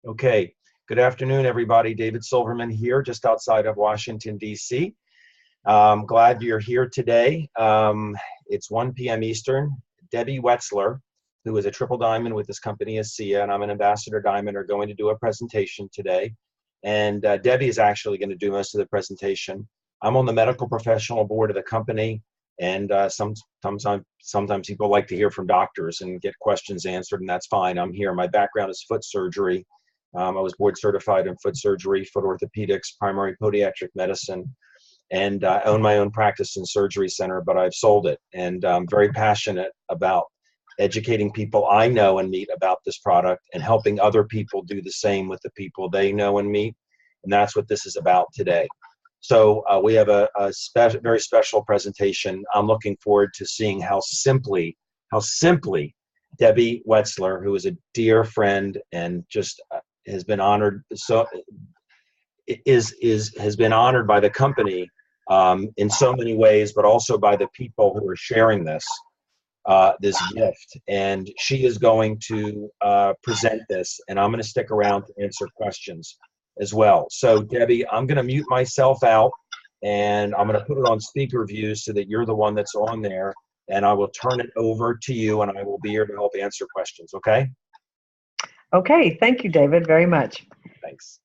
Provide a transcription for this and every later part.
Okay, good afternoon, everybody. David Silverman here, just outside of Washington, D.C. Glad you're here today. It's 1 p.m. Eastern. Debbie Wetzler, who is a triple diamond with this company, ASEA, and I'm an ambassador diamond, are going to do a presentation today. And Debbie is actually going to do most of the presentation. I'm on the medical professional board of the company, and sometimes people like to hear from doctors and get questions answered, and that's fine. I'm here. My background is foot surgery. I was board certified in foot surgery, foot orthopedics, primary podiatric medicine, and I own my own practice and surgery center, but I've sold it. And I'm very passionate about educating people I know and meet about this product and helping other people do the same with the people they know and meet. And that's what this is about today. So we have a very special presentation. I'm looking forward to seeing how simply Debbie Wetzler, who is a dear friend and just has been honored, has been honored by the company in so many ways, but also by the people who are sharing this gift. And she is going to present this, and I'm going to stick around to answer questions as well. So Debbie, I'm going to mute myself out, and I'm going to put it on speaker view so that you're the one that's on there, and I will turn it over to you, and I will be here to help answer questions. Okay? Okay, thank you, David, very much. Thanks.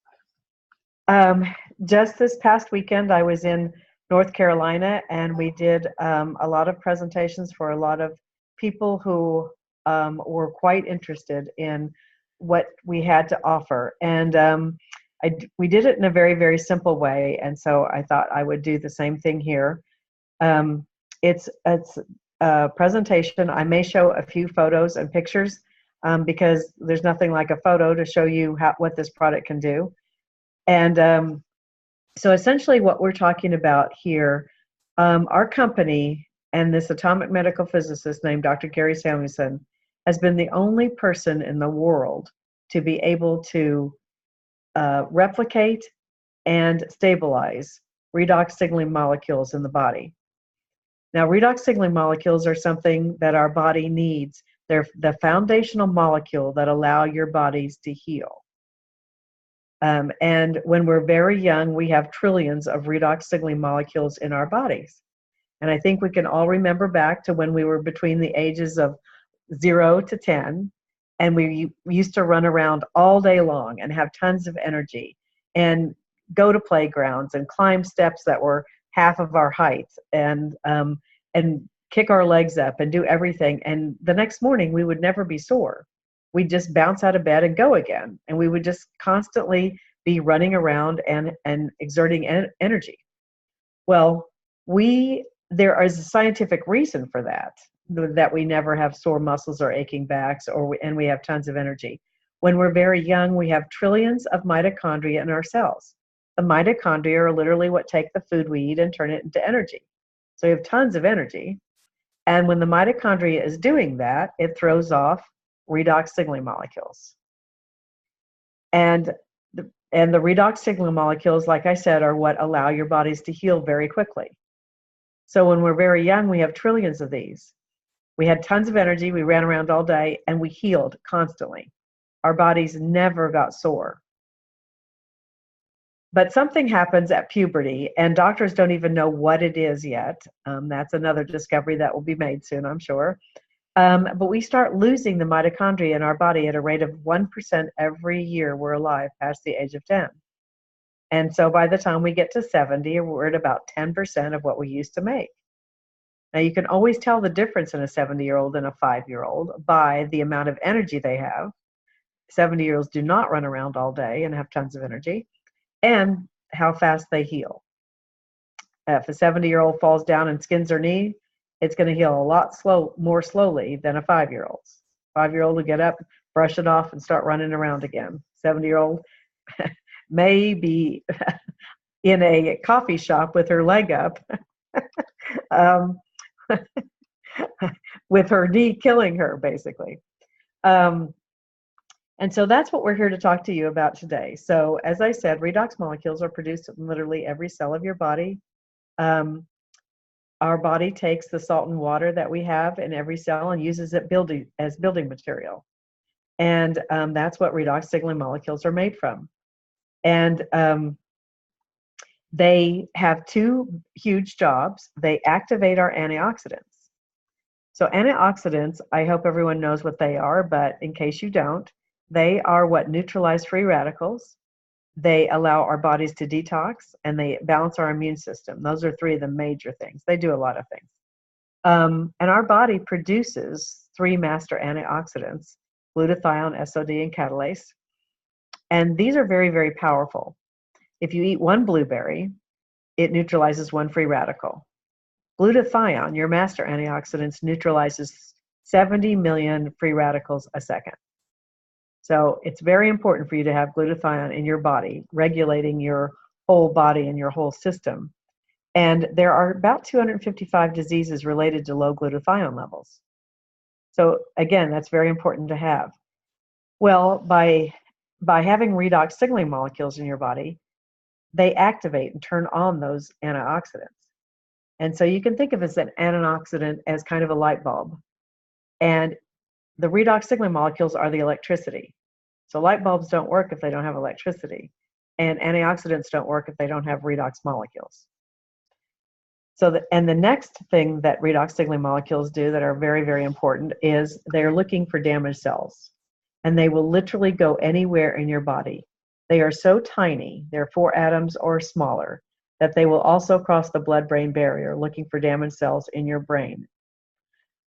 Just this past weekend, I was in North Carolina, and we did a lot of presentations for a lot of people who were quite interested in what we had to offer. And we did it in a very, very simple way, and so I thought I would do the same thing here. It's a presentation. I may show a few photos and pictures because there's nothing like a photo to show you what this product can do. And so essentially what we're talking about here, our company and this atomic medical physicist named Dr. Gary Samuelson has been the only person in the world to be able to replicate and stabilize redox signaling molecules in the body. Now, redox signaling molecules are something that our body needs. They're the foundational molecule that allow your bodies to heal. And when we're very young, we have trillions of redox signaling molecules in our bodies. And I think we can all remember back to when we were between the ages of 0 to 10, and we used to run around all day long and have tons of energy and go to playgrounds and climb steps that were half of our height and kick our legs up and do everything. And the next morning, we would never be sore. We'd just bounce out of bed and go again. And we would just constantly be running around and exerting energy. Well, there is a scientific reason for that we never have sore muscles or aching backs, and we have tons of energy. When we're very young, we have trillions of mitochondria in our cells. The mitochondria are literally what take the food we eat and turn it into energy. So we have tons of energy. And when the mitochondria is doing that, it throws off redox signaling molecules. And the redox signaling molecules, like I said, are what allow your bodies to heal very quickly. So when we're very young, we have trillions of these. We had tons of energy, we ran around all day, and we healed constantly. Our bodies never got sore. But something happens at puberty, and doctors don't even know what it is yet. That's another discovery that will be made soon, I'm sure. But we start losing the mitochondria in our body at a rate of 1% every year we're alive past the age of 10. And so by the time we get to 70, we're at about 10% of what we used to make. Now, you can always tell the difference in a 70-year-old and a 5-year-old by the amount of energy they have. 70-year-olds do not run around all day and have tons of energy, and how fast they heal. If a 70-year-old falls down and skins their knee, it's going to heal a lot more slowly than a 5-year-old. 5-year-old will get up, brush it off, and start running around again. 70-year-old may be in a coffee shop with her leg up, with her knee killing her, basically. And so that's what we're here to talk to you about today. So as I said, redox molecules are produced in literally every cell of your body. Our body takes the salt and water that we have in every cell and uses it as building material. And that's what redox signaling molecules are made from. And they have two huge jobs. They activate our antioxidants. So antioxidants, I hope everyone knows what they are, but in case you don't, they are what neutralize free radicals. They allow our bodies to detox, and they balance our immune system. Those are three of the major things. They do a lot of things. And our body produces three master antioxidants: glutathione, SOD, and catalase. And these are very, very powerful. If you eat one blueberry, it neutralizes one free radical. Glutathione, your master antioxidants, neutralizes 70 million free radicals a second. So it's very important for you to have glutathione in your body, regulating your whole body and your whole system. And there are about 255 diseases related to low glutathione levels. So again, that's very important to have. Well, by having redox signaling molecules in your body, they activate and turn on those antioxidants. And so you can think of as an antioxidant as kind of a light bulb. And the redox signaling molecules are the electricity. So light bulbs don't work if they don't have electricity. And antioxidants don't work if they don't have redox molecules. So and the next thing that redox signaling molecules do that are very, very important is they're looking for damaged cells. And they will literally go anywhere in your body. They are so tiny, they're 4 atoms or smaller, that they will also cross the blood-brain barrier looking for damaged cells in your brain.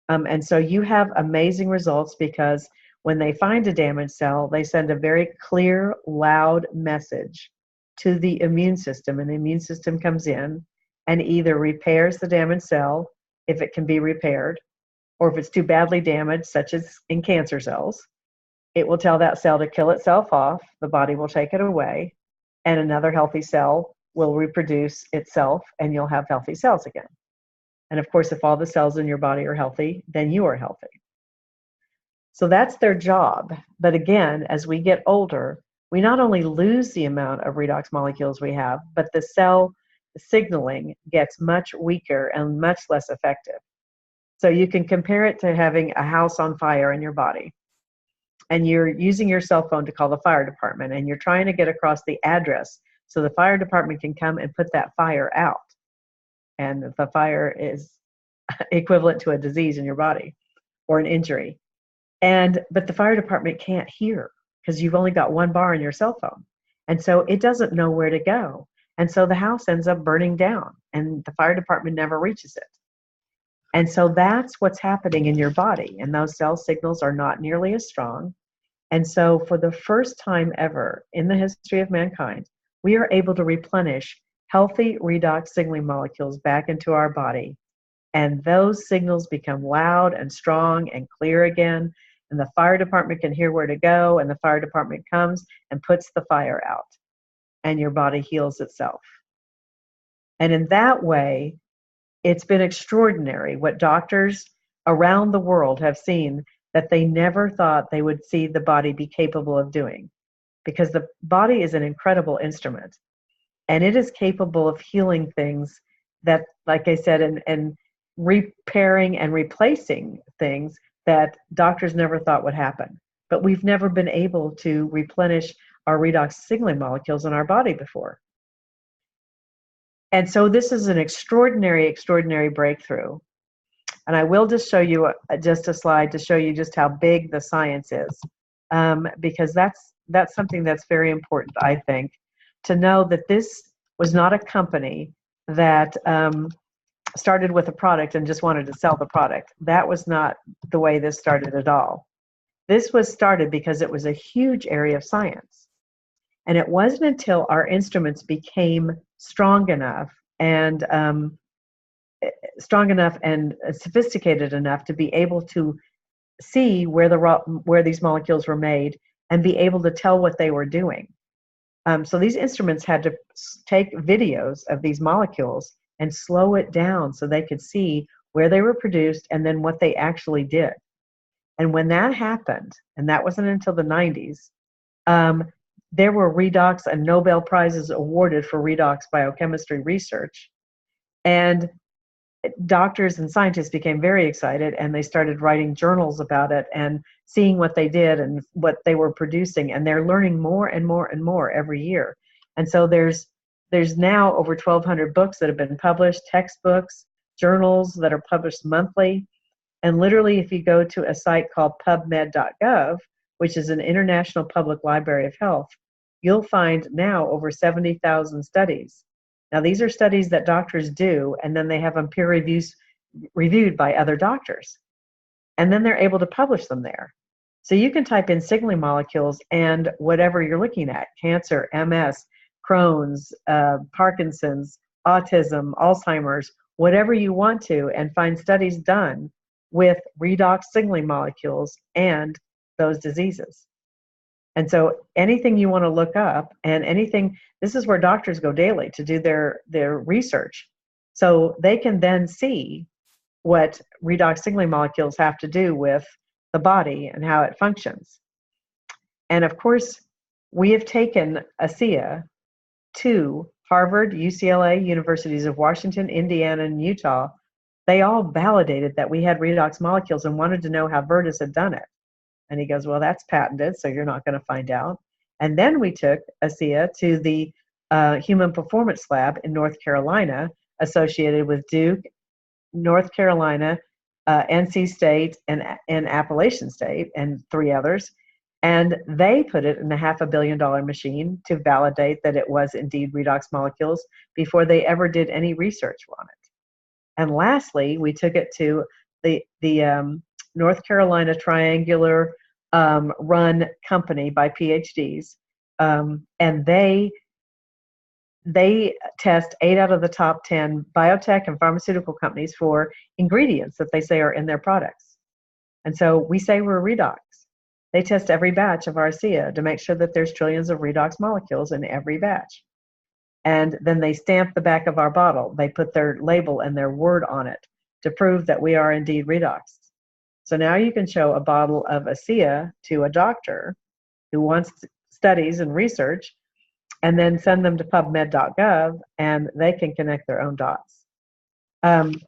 And so you have amazing results because when they find a damaged cell, they send a very clear, loud message to the immune system, and the immune system comes in and either repairs the damaged cell if it can be repaired, or if it's too badly damaged, such as in cancer cells, it will tell that cell to kill itself off, the body will take it away, and another healthy cell will reproduce itself, and you'll have healthy cells again. And of course, if all the cells in your body are healthy, then you are healthy. So that's their job. But again, as we get older, we not only lose the amount of redox molecules we have, but the cell signaling gets much weaker and much less effective. So you can compare it to having a house on fire in your body. And you're using your cell phone to call the fire department, and you're trying to get across the address so the fire department can come and put that fire out. And the fire is equivalent to a disease in your body or an injury. But the fire department can't hear because you've only got one bar on your cell phone. And so it doesn't know where to go. And so the house ends up burning down, and the fire department never reaches it. And so that's what's happening in your body. And those cell signals are not nearly as strong. And so for the first time ever in the history of mankind, we are able to replenish healthy redox signaling molecules back into our body. And those signals become loud and strong and clear again. And the fire department can hear where to go. And the fire department comes and puts the fire out. And your body heals itself. And in that way, it's been extraordinary what doctors around the world have seen that they never thought they would see the body be capable of doing. Because the body is an incredible instrument. And it is capable of healing things that, like I said, and repairing and replacing things that doctors never thought would happen. But we've never been able to replenish our redox signaling molecules in our body before. And so this is an extraordinary, extraordinary breakthrough. And I will just show you just a slide to show you just how big the science is, because that's something that's very important, I think, to know that this was not a company that started with a product and just wanted to sell the product. That was not the way this started at all. This was started because it was a huge area of science. And it wasn't until our instruments became strong enough and sophisticated enough to be able to see where these molecules were made and be able to tell what they were doing. So these instruments had to take videos of these molecules and slow it down so they could see where they were produced and then what they actually did. And when that happened, and that wasn't until the 90s, there were redox and Nobel Prizes awarded for redox biochemistry research. And doctors and scientists became very excited, and they started writing journals about it and seeing what they did and what they were producing, and they're learning more and more and more every year. And so there's now over 1,200 books that have been published, textbooks, journals that are published monthly. And literally, if you go to a site called pubmed.gov, which is an international public library of health, you'll find now over 70,000 studies. Now, these are studies that doctors do, and then they have them peer reviewed by other doctors. And then they're able to publish them there. So you can type in signaling molecules and whatever you're looking at, cancer, MS, Crohn's, Parkinson's, autism, Alzheimer's, whatever you want to, and find studies done with redox signaling molecules and those diseases. And so anything you want to look up, and anything, this is where doctors go daily to do their research. So they can then see what redox signaling molecules have to do with the body and how it functions. And of course, we have taken ASEA to Harvard, UCLA, Universities of Washington, Indiana, and Utah. They all validated that we had redox molecules and wanted to know how Virtus had done it. And he goes, well, that's patented, so you're not going to find out. And then we took ASEA to the Human Performance Lab in North Carolina, associated with Duke, North Carolina, NC State, and Appalachian State, and 3 others. And they put it in a $500 million machine to validate that it was indeed redox molecules before they ever did any research on it. And lastly, we took it to the North Carolina Triangular run company by PhDs, and they test 8 out of the top 10 biotech and pharmaceutical companies for ingredients that they say are in their products. And so we say we're redox. They test every batch of our ASEA to make sure that there's trillions of redox molecules in every batch. And then they stamp the back of our bottle. They put their label and their word on it to prove that we are indeed redox. So now you can show a bottle of ASEA to a doctor who wants studies and research, and then send them to pubmed.gov, and they can connect their own dots. And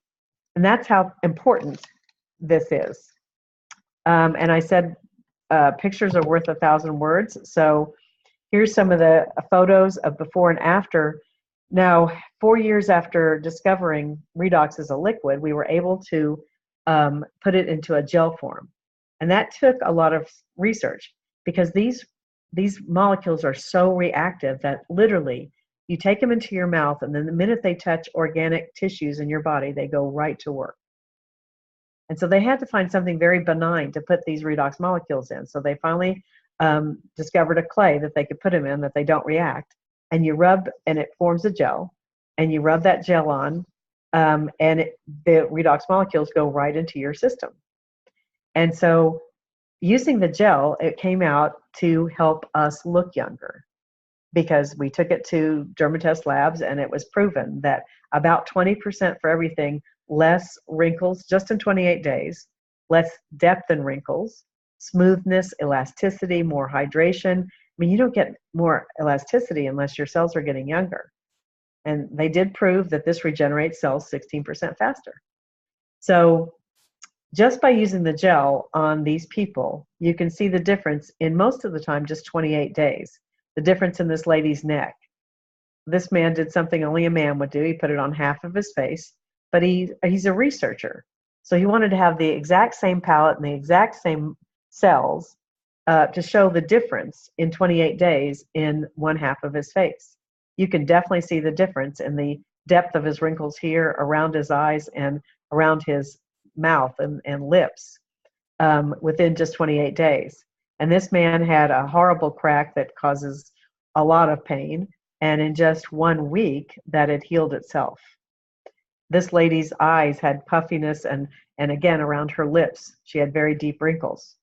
that's how important this is. And I said pictures are worth 1,000 words. So here's some of the photos of before and after. Now, 4 years after discovering redox as a liquid, we were able to put it into a gel form. And that took a lot of research, because these molecules are so reactive that literally you take them into your mouth, and then the minute they touch organic tissues in your body, they go right to work. And so they had to find something very benign to put these redox molecules in. So they finally discovered a clay that they could put them in that they don't react. And you rub, and it forms a gel, and you rub that gel on, and the redox molecules go right into your system. And so using the gel, it came out to help us look younger, because we took it to dermatologist labs, and it was proven that about 20% for everything, less wrinkles just in 28 days, less depth in wrinkles, smoothness, elasticity, more hydration. I mean, you don't get more elasticity unless your cells are getting younger. And they did prove that this regenerates cells 16% faster. So just by using the gel on these people, you can see the difference in, most of the time, just 28 days. The difference in this lady's neck. This man did something only a man would do. He put it on half of his face, but he's a researcher. So he wanted to have the exact same palette and the exact same cells to show the difference in 28 days in one half of his face. You can definitely see the difference in the depth of his wrinkles here, around his eyes, and around his mouth and lips within just 28 days. And this man had a horrible crack that causes a lot of pain, and in just 1 week that had healed itself. This lady's eyes had puffiness, and again around her lips she had very deep wrinkles.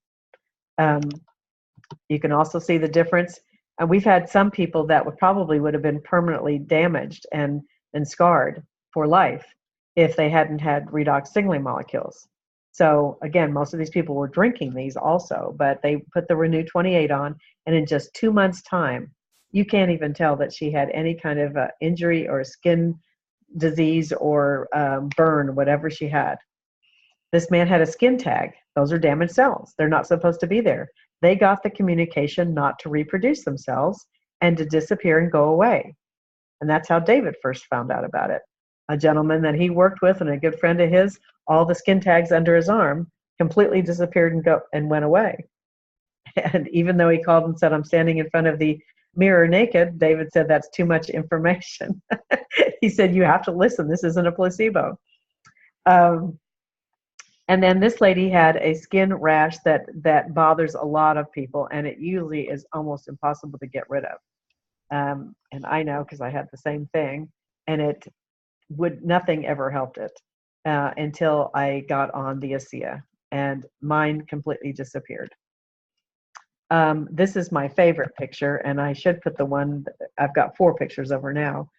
You can also see the difference. And we've had some people that would have been permanently damaged and scarred for life if they hadn't had redox signaling molecules. So again, most of these people were drinking these also, but they put the Renew 28 on, and in just 2 months' time, you can't even tell that she had any kind of injury or skin disease or burn, whatever she had. This man had a skin tag. Those are damaged cells. They're not supposed to be there. They got the communication not to reproduce themselves and to disappear and go away. And that's how David first found out about it. A gentleman that he worked with and a good friend of his, all the skin tags under his arm completely disappeared and went away. And even though he called and said, I'm standing in front of the mirror naked, David said, that's too much information. He said, you have to listen. This isn't a placebo. And then this lady had a skin rash that bothers a lot of people, and it usually is almost impossible to get rid of. And I know because I had the same thing, and nothing ever helped it until I got on the ASEA, and mine completely disappeared. This is my favorite picture, and I should put the one, I've got 4 pictures of her now.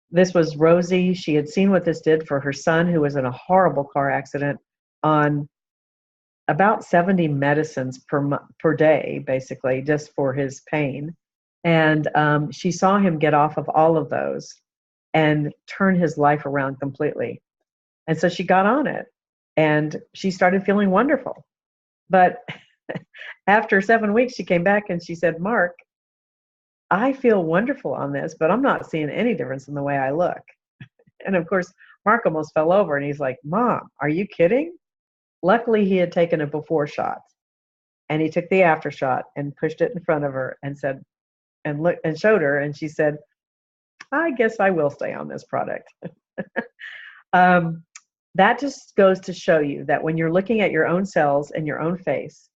This was Rosie. She had seen what this did for her son, who was in a horrible car accident, on about 70 medicines per day, basically, just for his pain. And she saw him get off of all of those and turn his life around completely. And so she got on it, and she started feeling wonderful. But after 7 weeks, she came back and she said, Mark, I feel wonderful on this, but I'm not seeing any difference in the way I look. And of course, Mark almost fell over, and he's like, Mom, are you kidding? Luckily, he had taken a before shot, and he took the after shot and pushed it in front of her and said, and looked and showed her, and she said, I guess I will stay on this product. That just goes to show you that when you're looking at your own cells and your own face,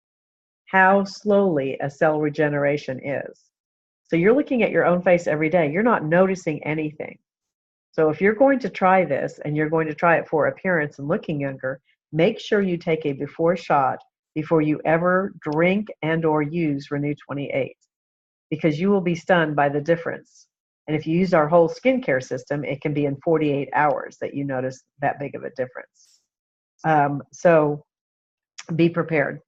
how slowly a cell regeneration is. So you're looking at your own face every day. You're not noticing anything. So if you're going to try this, and you're going to try it for appearance and looking younger, make sure you take a before shot before you ever drink and or use Renew 28, because you will be stunned by the difference. And if you use our whole skincare system, it can be in 48 hours that you notice that big of a difference. So be prepared.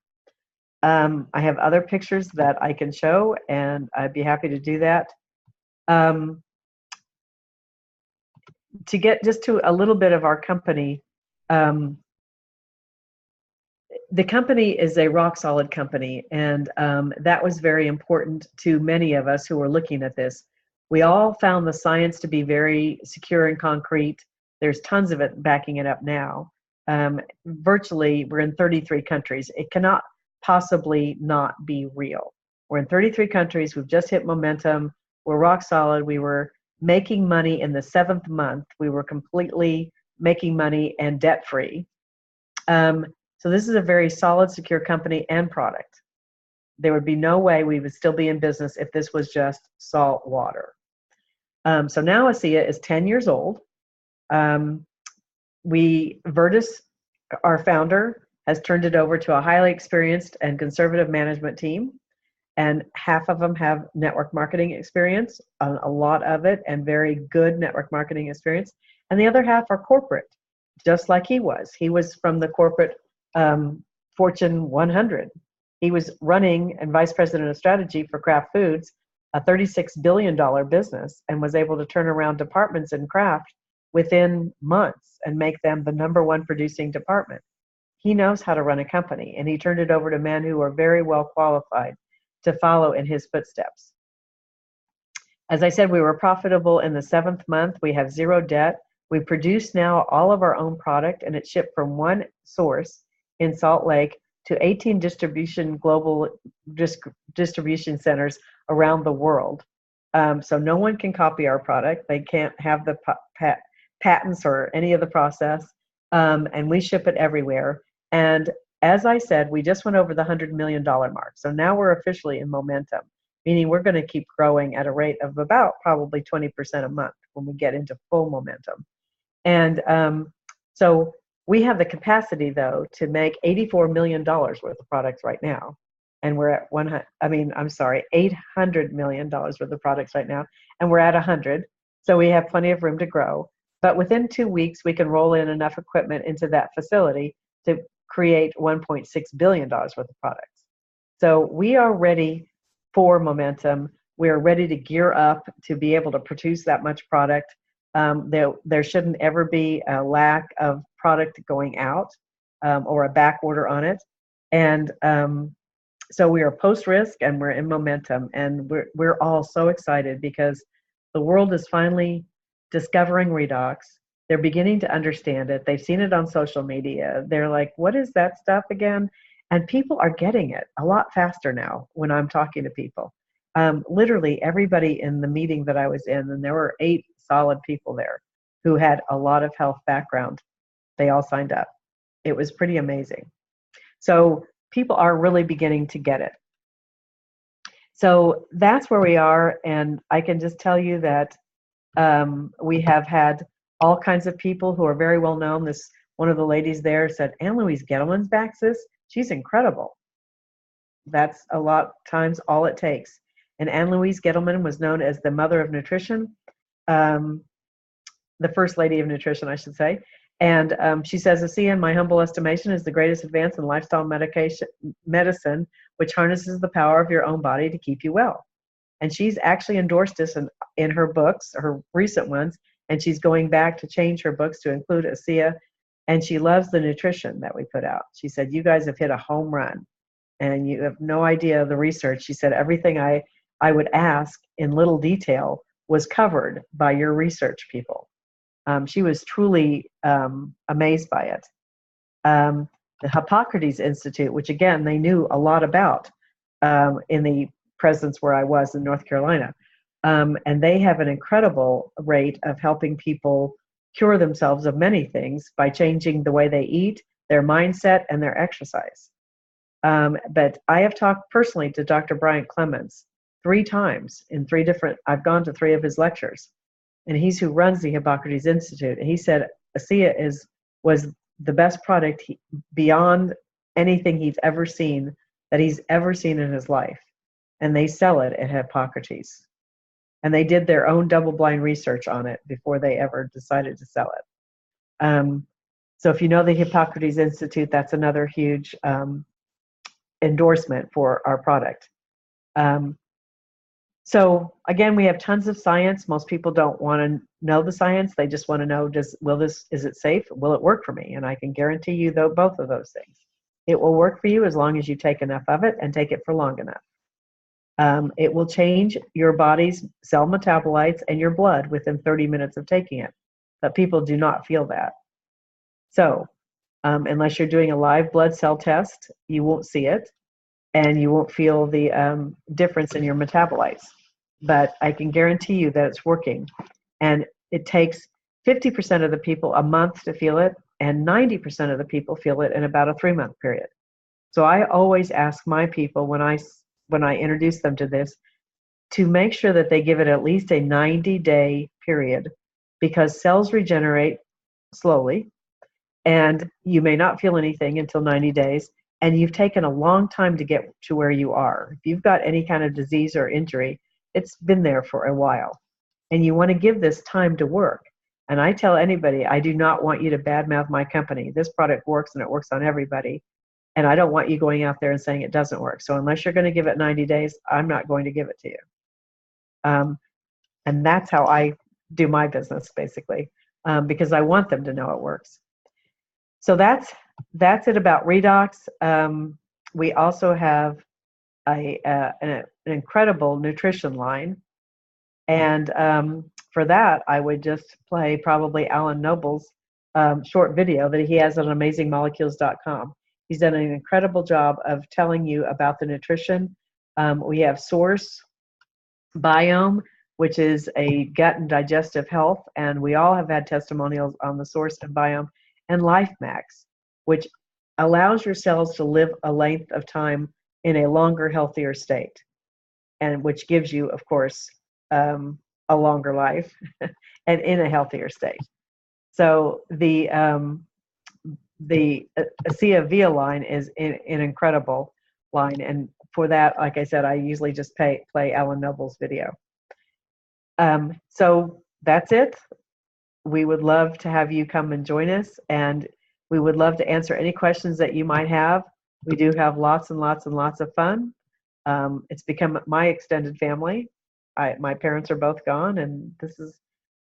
I have other pictures that I can show, and I'd be happy to do that. To get just to a little bit of our company, the company is a rock solid company, and that was very important to many of us who were looking at this. We all found the science to be very secure and concrete. There's tons of it backing it up now. Virtually, we're in 33 countries. It cannot possibly not be real. We're in 33 countries. We've just hit momentum. We're rock solid. We were making money in the 7th month. We were completely making money and debt-free. So this is a very solid, secure company and product. There would be no way we would still be in business if this was just salt water. So now ASEA is 10 years old. Vertus, our founder, has turned it over to a highly experienced and conservative management team, and half of them have network marketing experience, a lot of it, and very good network marketing experience. And the other half are corporate, just like he was. He was from the corporate Fortune 100. He was running and vice president of strategy for Kraft Foods, a $36 billion business, and was able to turn around departments in Kraft within months and make them the #1 producing department. He knows how to run a company, and he turned it over to men who are very well qualified to follow in his footsteps. As I said, we were profitable in the 7th month. We have 0 debt. We produce now all of our own product, and it's shipped from one source in Salt Lake to 18 global distribution centers around the world. So no one can copy our product. They can't have the patents or any of the process, and we ship it everywhere. And as I said, we just went over the $100 million mark. So now we're officially in momentum, meaning we're going to keep growing at a rate of about probably 20% a month when we get into full momentum. And so we have the capacity, though, to make $84 million worth of products right now. And we're at $800 million worth of products right now. And we're at 100. So we have plenty of room to grow. But within 2 weeks, we can roll in enough equipment into that facility to create $1.6 billion worth of products. So we are ready for momentum. We are ready to gear up to be able to produce that much product. There shouldn't ever be a lack of product going out or a back order on it. And so we are post-risk and we're in momentum, and we're all so excited because the world is finally discovering redox. They're beginning to understand it. They've seen it on social media. They're like, what is that stuff again? And people are getting it a lot faster now when I'm talking to people. Literally everybody in the meeting that I was in, and there were 8 solid people there who had a lot of health background, they all signed up. It was pretty amazing. So people are really beginning to get it. So that's where we are, and I can just tell you that we have had all kinds of people who are very well known. One of the ladies there said, Ann Louise Gettleman's back, sis. She's incredible. That's a lot of times all it takes. And Ann Louise Gettleman was known as the mother of nutrition, the first lady of nutrition, I should say. And she says, ASEA, in my humble estimation, is the greatest advance in lifestyle medicine, which harnesses the power of your own body to keep you well. And she's actually endorsed this in her books, her recent ones, and she's going back to change her books to include ASEA. And she loves the nutrition that we put out. She said, you guys have hit a home run, and you have no idea of the research. She said, everything I would ask in little detail was covered by your research people. She was truly amazed by it. The Hippocrates Institute, which again, they knew a lot about in the presence where I was in North Carolina. And they have an incredible rate of helping people cure themselves of many things by changing the way they eat, their mindset, and their exercise. But I have talked personally to Dr. Brian Clemens 3 times in 3 different, I've gone to 3 of his lectures, and he's who runs the Hippocrates Institute. And he said ASEA was the best product beyond anything he's ever seen, that he's ever seen in his life. And they sell it at Hippocrates. And they did their own double-blind research on it before they ever decided to sell it. So if you know the Hippocrates Institute, that's another huge endorsement for our product. So again, we have tons of science. Most people don't want to know the science. They just want to know, is it safe? Will it work for me? And I can guarantee you both of those things. It will work for you as long as you take enough of it and take it for long enough. It will change your body's cell metabolites and your blood within 30 minutes of taking it. But people do not feel that. So unless you're doing a live blood cell test, you won't see it, and you won't feel the difference in your metabolites. But I can guarantee you that it's working. And it takes 50% of the people a month to feel it, and 90% of the people feel it in about a 3-month period. So I always ask my people when I introduce them to this to make sure that they give it at least a 90-day period, because cells regenerate slowly, and you may not feel anything until 90 days. And you've taken a long time to get to where you are. If you've got any kind of disease or injury, it's been there for a while. And you want to give this time to work. And I tell anybody, I do not want you to badmouth my company. This product works, and it works on everybody. And I don't want you going out there and saying it doesn't work. So unless you're going to give it 90 days, I'm not going to give it to you. And that's how I do my business, basically, because I want them to know it works. So that's it about redox. We also have an incredible nutrition line. And for that, I would just play probably Alan Noble's short video that he has on amazingmolecules.com. He's done an incredible job of telling you about the nutrition. We have Source Biome, which is a gut and digestive health. And we all have had testimonials on the Source and Biome. And LifeMax, which allows your cells to live a length of time in a longer, healthier state, and which gives you, of course, a longer life and in a healthier state. So the ASEA Via line is an incredible line, and for that, like I said, I usually just play Alan Noble's video. So that's it. We would love to have you come and join us, and we would love to answer any questions that you might have. We do have lots and lots and lots of fun. It's become my extended family. My parents are both gone, and this is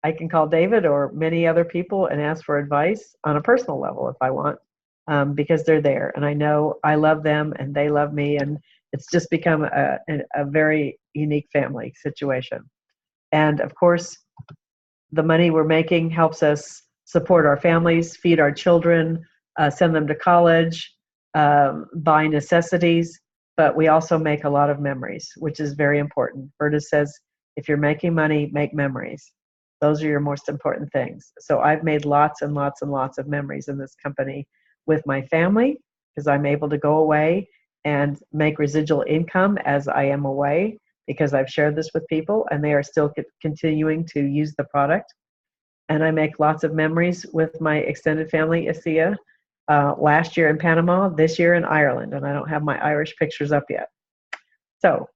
I can call David or many other people and ask for advice on a personal level if I want, because they're there. And I know I love them and they love me. And it's just become a very unique family situation. And of course, the money we're making helps us support our families, feed our children, send them to college, buy necessities. But we also make a lot of memories, which is very important. Berta says, if you're making money, make memories. Those are your most important things. So I've made lots and lots and lots of memories in this company with my family, because I'm able to go away and make residual income as I am away, because I've shared this with people and they are still continuing to use the product. And I make lots of memories with my extended family, ASEA, last year in Panama, this year in Ireland, and I don't have my Irish pictures up yet. So,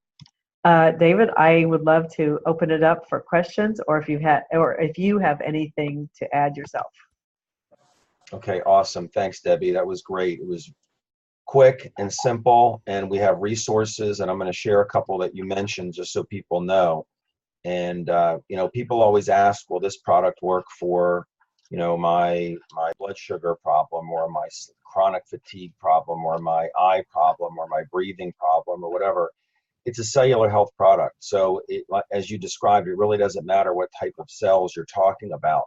David, I would love to open it up for questions, or if you have anything to add yourself. Okay, awesome. Thanks, Debbie. That was great. It was quick and simple, and we have resources, and I'm going to share a couple that you mentioned just so people know. And people always ask, will this product work for my blood sugar problem, or my chronic fatigue problem, or my eye problem, or my breathing problem, or whatever? It's a cellular health product, so as you described, it really doesn't matter what type of cells you're talking about.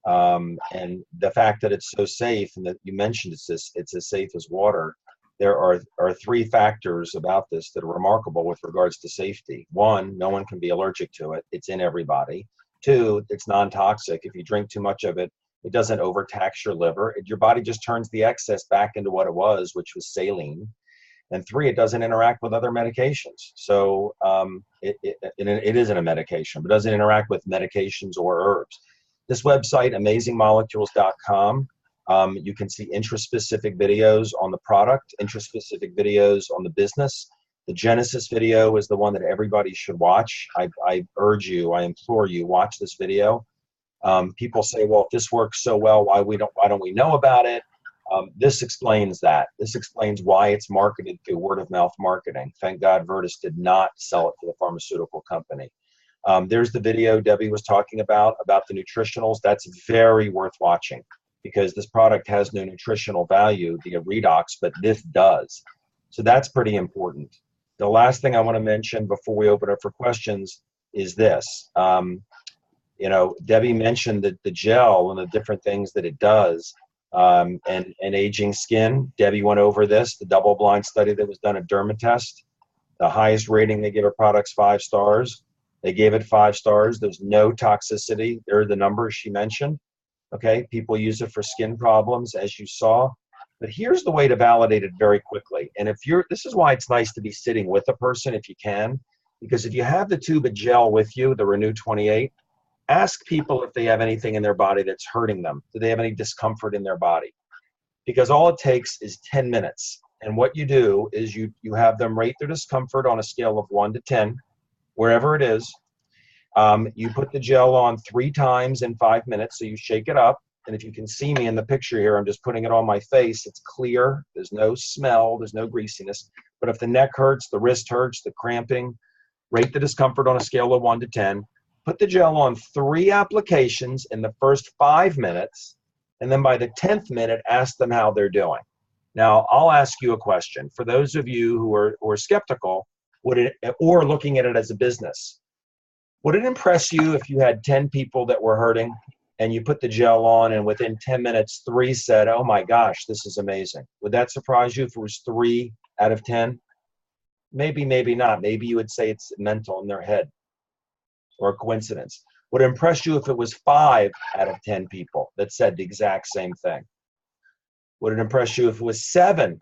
And the fact that it's so safe, and that you mentioned it's as safe as water. There are three factors about this that are remarkable with regards to safety. One, no one can be allergic to it. It's in everybody. Two, it's non-toxic. If you drink too much of it, it doesn't overtax your liver. Your body just turns the excess back into what it was, which was saline. And three, it doesn't interact with other medications. So it isn't a medication, but doesn't interact with medications or herbs. This website, amazingmolecules.com, you can see intraspecific videos on the product, intraspecific videos on the business. The Genesis video is the one that everybody should watch. I urge you, I implore you, watch this video. People say, well, if this works so well, why don't we know about it? This explains that. This explains why it's marketed through word of mouth marketing. Thank God Virtus did not sell it to the pharmaceutical company. There's the video Debbie was talking about the nutritionals. That's very worth watching, because this product has no nutritional value, the Redox, but this does. So that's pretty important. The last thing I want to mention before we open up for questions is this. Debbie mentioned that the gel and the different things that it does, and aging skin. Debbie went over this, the double-blind study that was done at Dermatest. The highest rating they give a product's 5 stars. They gave it 5 stars. There's no toxicity. There are the numbers she mentioned. Okay, people use it for skin problems, as you saw. But here's the way to validate it very quickly. And this is why it's nice to be sitting with a person if you can, because if you have the tube of gel with you, the Renew 28, ask people if they have anything in their body that's hurting them. Do they have any discomfort in their body? Because all it takes is 10 minutes. And what you do is you have them rate their discomfort on a scale of 1 to 10, wherever it is. You put the gel on 3 times in 5 minutes, so you shake it up. And if you can see me in the picture here, I'm just putting it on my face. It's clear. There's no smell. There's no greasiness. But if the neck hurts, the wrist hurts, the cramping, rate the discomfort on a scale of 1 to 10. Put the gel on 3 applications in the first 5 minutes. And then by the 10th minute, ask them how they're doing. Now, I'll ask you a question. For those of you who are skeptical, or looking at it as a business, would it impress you if you had 10 people that were hurting and you put the gel on and within 10 minutes, 3 said, oh my gosh, this is amazing? Would that surprise you if it was 3 out of 10? Maybe, maybe not. Maybe you would say it's mental in their head or a coincidence. Would it impress you if it was 5 out of 10 people that said the exact same thing? Would it impress you if it was 7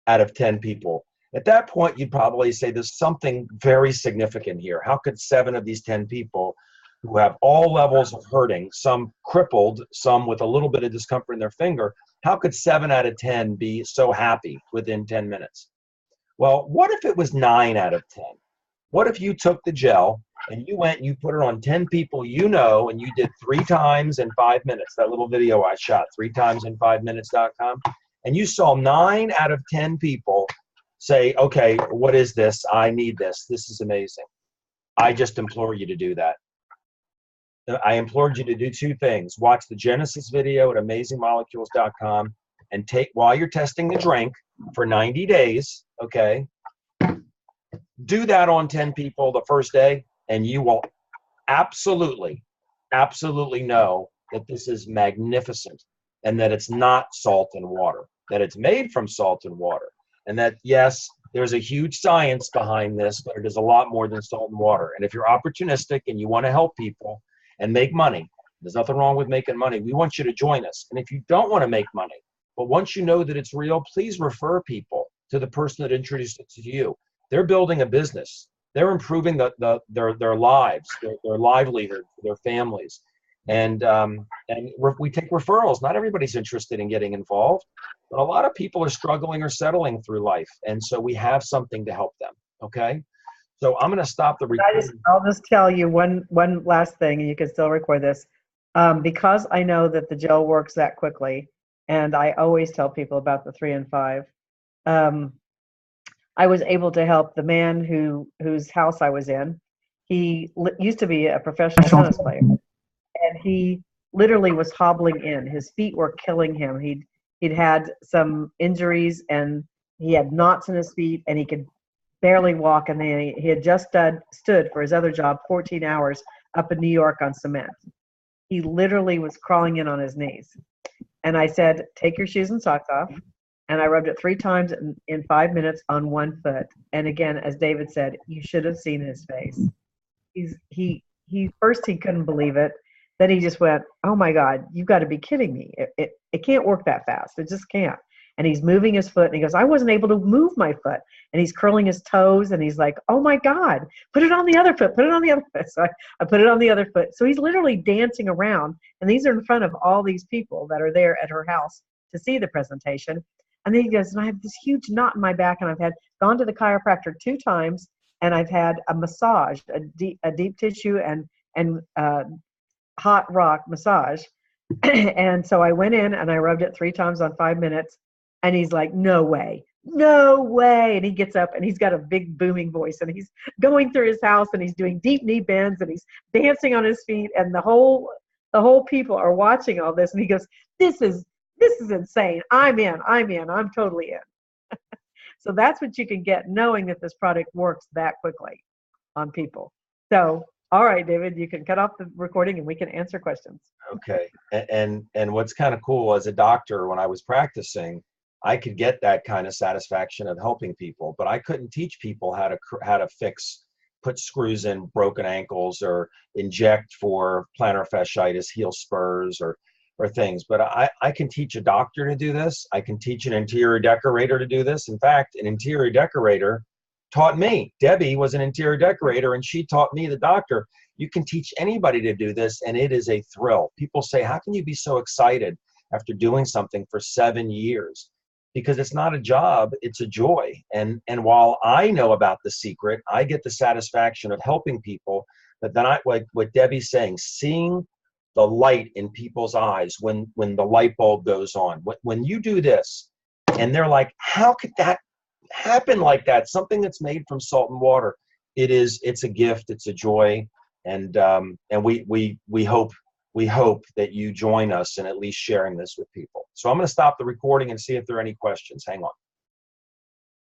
out of 10 people? At that point, you'd probably say there's something very significant here. How could 7 of these 10 people who have all levels of hurting, some crippled, some with a little bit of discomfort in their finger, how could 7 out of 10 be so happy within 10 minutes? Well, what if it was 9 out of 10? What if you took the gel and you went and you put it on 10 people and you did 3 times in 5 minutes, that little video I shot, 3 times in 5 minutes.com, and you saw 9 out of 10 people say, okay, what is this? I need this. This is amazing. I just implore you to do that. I implored you to do two things. Watch the Genesis video at amazingmolecules.com and take, while you're testing the drink for 90 days, okay, do that on 10 people the first day, and you will absolutely, absolutely know that this is magnificent and that it's not salt and water, that it's made from salt and water. And that, yes, there's a huge science behind this, but it is a lot more than salt and water. And if you're opportunistic and you want to help people and make money, there's nothing wrong with making money. We want you to join us. And if you don't want to make money, but once you know that it's real, please refer people to the person that introduced it to you. They're building a business. They're improving their lives, their livelihood, their families. And we take referrals. Not everybody's interested in getting involved, but a lot of people are struggling or settling through life. And so we have something to help them, okay? So I'm going to stop the recording. I'll just tell you one last thing, and you can still record this. Because I know that the gel works that quickly, and I always tell people about the 3 and 5, I was able to help the man whose house I was in. He used to be a professional tennis player, and he literally was hobbling in. His feet were killing him. He'd had some injuries, and he had knots in his feet, and he could barely walk. And then he had just stood for his other job 14 hours up in New York on cement. He literally was crawling in on his knees. And I said, take your shoes and socks off. And I rubbed it 3 times in 5 minutes on one foot. And again, as David said, you should have seen his face. He first he couldn't believe it. Then he just went, oh my God, you've got to be kidding me. It can't work that fast. It just can't. And he's moving his foot, and he goes, I wasn't able to move my foot. And he's curling his toes, and he's like, oh my God, put it on the other foot, put it on the other foot. So I put it on the other foot. So he's literally dancing around, and these are in front of all these people that are there at her house to see the presentation. And then he goes, and I have this huge knot in my back, and I've gone to the chiropractor 2 times, and I've had a massage, a deep tissue and hot rock massage. And so I went in and I rubbed it 3 times on 5 minutes, and he's like, no way, no way. And he gets up, and he's got a big booming voice, and he's going through his house, and he's doing deep knee bends, and he's dancing on his feet, and the whole people are watching all this. And he goes, this is insane. I'm totally in. So that's what you can get, knowing that this product works that quickly on people. So, all right, David, you can cut off the recording and we can answer questions. Okay. And what's kind of cool, as a doctor, when I was practicing, I could get that kind of satisfaction of helping people, but I couldn't teach people how to put screws in broken ankles, or inject for plantar fasciitis, heel spurs, or things. But I can teach a doctor to do this. I can teach an interior decorator to do this. In fact, an interior decorator taught me. Debbie was an interior decorator, and she taught me, the doctor. You can teach anybody to do this, and it is a thrill. People say, how can you be so excited after doing something for 7 years? Because it's not a job, it's a joy. And while I know about the secret, I get the satisfaction of helping people. But then like what Debbie's saying, seeing the light in people's eyes when the light bulb goes on. When you do this, and they're like, how could that happen like that? Something that's made from salt and water. It's a gift, it's a joy. And we hope that you join us in at least sharing this with people. So I'm going to stop the recording and see if there are any questions. Hang on.